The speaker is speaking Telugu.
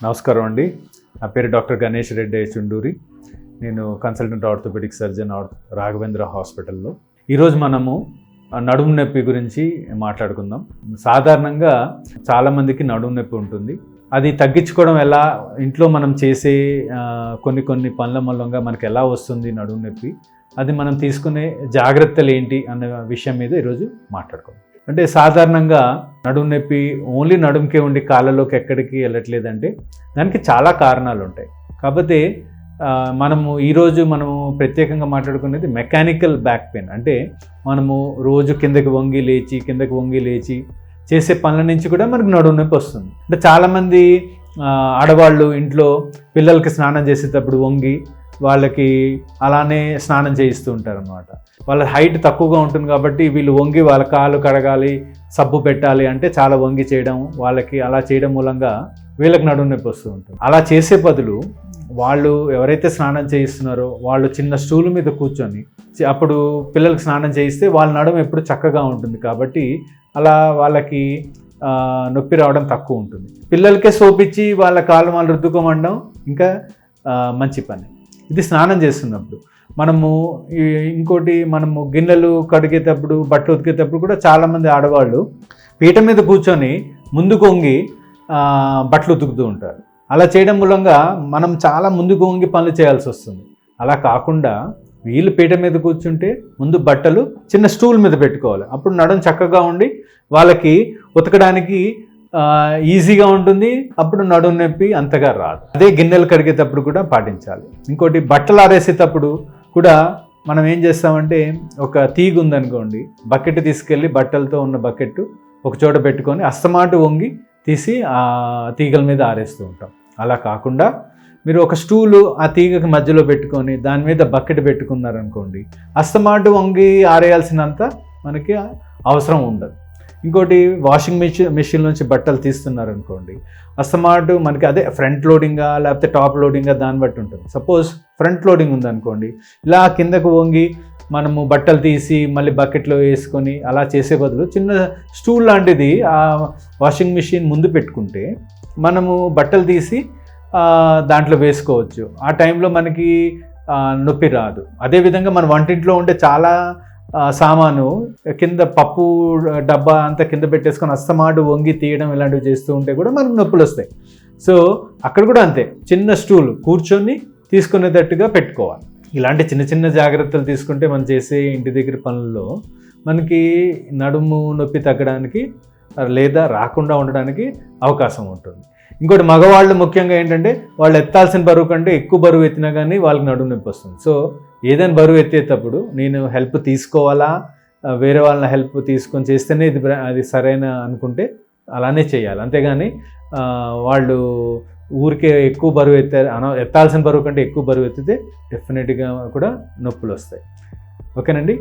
నమస్కారం అండి. నా పేరు డాక్టర్ గణేష్ రెడ్డి చుండూరి. నేను కన్సల్టెంట్ ఆర్థోపెడిక్ సర్జన్ రాఘవేంద్ర హాస్పిటల్లో. ఈరోజు మనము నడుము నొప్పి గురించి మాట్లాడుకుందాం. సాధారణంగా చాలామందికి నడుము నొప్పి ఉంటుంది. అది తగ్గించుకోవడం ఎలా, ఇంట్లో మనం చేసే కొన్ని పనుల మూలంగా మనకు ఎలా వస్తుంది నడుము నొప్పి, అది మనం తీసుకునే జాగ్రత్తలు ఏంటి అన్న విషయం మీద ఈరోజు మాట్లాడుకుందాం. అంటే సాధారణంగా నడుము నొప్పి ఓన్లీ నడుముకే ఉండి కాళ్ళలోకి ఎక్కడికి వెళ్ళట్లేదంటే దానికి చాలా కారణాలు ఉంటాయి. కాకపోతే ఈరోజు మనము ప్రత్యేకంగా మాట్లాడుకునేది మెకానికల్ బ్యాక్ పెయిన్. అంటే మనము రోజు కిందకి వంగి లేచి చేసే పనుల నుంచి కూడా మనకు నడుము నొప్పి వస్తుంది. అంటే చాలామంది ఆడవాళ్ళు ఇంట్లో పిల్లలకి స్నానం చేసేటప్పుడు వంగి వాళ్ళకి అలానే స్నానం చేయిస్తూ ఉంటారు అన్నమాట. వాళ్ళ హైట్ తక్కువగా ఉంటుంది కాబట్టి వీళ్ళు వంగి వాళ్ళ కాళ్ళు కడగాలి, సబ్బు పెట్టాలి అంటే చాలా వంగి చేయడం, వాళ్ళకి అలా చేయడం మూలంగా వీళ్ళకి నడుము నొప్పి వస్తూ ఉంటుంది. అలా చేసే బదులు వాళ్ళు ఎవరైతే స్నానం చేయిస్తున్నారో వాళ్ళు చిన్న స్టూల్ మీద కూర్చొని అప్పుడు పిల్లలకి స్నానం చేయిస్తే వాళ్ళ నడుము ఎప్పుడు చక్కగా ఉంటుంది. కాబట్టి అలా వాళ్ళకి నొప్పి రావడం తక్కువ ఉంటుంది. పిల్లలకే సోపిచ్చి వాళ్ళ కాళ్ళు వాళ్ళు రుద్దుకోమండం ఇంకా మంచి పని. ఇది స్నానం చేస్తున్నప్పుడు. ఇంకోటి మనము గిన్నెలు కడిగేటప్పుడు, బట్టలు ఉతికేటప్పుడు కూడా చాలామంది ఆడవాళ్ళు పీట మీద కూర్చొని ముందుకు వంగి బట్టలు ఉతుకుతూ ఉంటారు. అలా చేయడం మూలంగా మనం చాలా ముందుకు వంగి పనులు చేయాల్సి వస్తుంది. అలా కాకుండా వీళ్ళు పీట మీద కూర్చుంటే ముందు బట్టలు చిన్న స్టూల్ మీద పెట్టుకోవాలి. అప్పుడు నడుం చక్కగా ఉండి వాళ్ళకి ఉతకడానికి ఈజీగా ఉంటుంది. అప్పుడు నడుము నొప్పి అంతగా రాదు. అదే గిన్నెలు కడిగేటప్పుడు కూడా పాటించాలి. ఇంకోటి బట్టలు ఆరేసేటప్పుడు కూడా మనం ఏం చేస్తామంటే, ఒక తీగ ఉందనుకోండి, బకెట్ తీసుకెళ్ళి బట్టలతో ఉన్న బకెట్ ఒక చోట పెట్టుకొని అస్తమాటు వంగి తీసి ఆ తీగల మీద ఆరేస్తూ ఉంటాం. అలా కాకుండా మీరు ఒక స్టూలు ఆ తీగకి మధ్యలో పెట్టుకొని దాని మీద బకెట్ పెట్టుకున్నారనుకోండి, అస్తమాటు వంగి ఆరేయాల్సినంత మనకి అవసరం ఉండదు. ఇంకోటి వాషింగ్ మెషిన్ నుంచి బట్టలు తీస్తున్నారనుకోండి, అస్తమాటు మనకి అదే ఫ్రంట్ లోడింగా లేకపోతే టాప్ లోడింగా దాన్ని బట్టి ఉంటుంది. సపోజ్ ఫ్రంట్ లోడింగ్ ఉందనుకోండి, ఇలా కిందకు వంగి మనము బట్టలు తీసి మళ్ళీ బకెట్లో వేసుకొని అలా చేసే బదులు చిన్న స్టూల్ లాంటిది ఆ వాషింగ్ మెషిన్ ముందు పెట్టుకుంటే మనము బట్టలు తీసి దాంట్లో వేసుకోవచ్చు. ఆ టైంలో మనకి నొప్పి రాదు. అదేవిధంగా మన వంటింట్లో ఉండే చాలా సామాను కింద పప్పు డబ్బా అంతా కింద పెట్టేసుకొని అస్తమాటు వంగి తీయడం ఇలాంటివి చేస్తూ ఉంటే కూడా మనకు నొప్పులు వస్తాయి. సో అక్కడ కూడా అంతే, చిన్న స్టూల్ కూర్చొని తీసుకునేటట్టుగా పెట్టుకోవాలి. ఇలాంటి చిన్న జాగ్రత్తలు తీసుకుంటే మనం చేసే ఇంటి దగ్గర పనుల్లో మనకి నడుము నొప్పి తగ్గడానికి లేదా రాకుండా ఉండడానికి అవకాశం ఉంటుంది. ఇంకోటి మగవాళ్ళు ముఖ్యంగా ఏంటంటే, వాళ్ళు ఎత్తాల్సిన బరువు కంటే ఎక్కువ బరువు ఎత్తినా కానీ వాళ్ళకి నడుము నొప్పి వస్తుంది. సో ఏదైనా బరువు ఎత్తేటప్పుడు నేను హెల్ప్ తీసుకోవాలా, వేరే వాళ్ళని హెల్ప్ తీసుకొని చేస్తేనే అది సరైన అనుకుంటే అలానే చేయాలి. అంతేగాని వాళ్ళు ఊరికే ఎక్కువ బరువు ఎత్తాల్సిన బరువు కంటే ఎక్కువ బరువు ఎత్తితే డెఫినెట్గా కూడా నొప్పులు వస్తాయి. ఓకేనండి.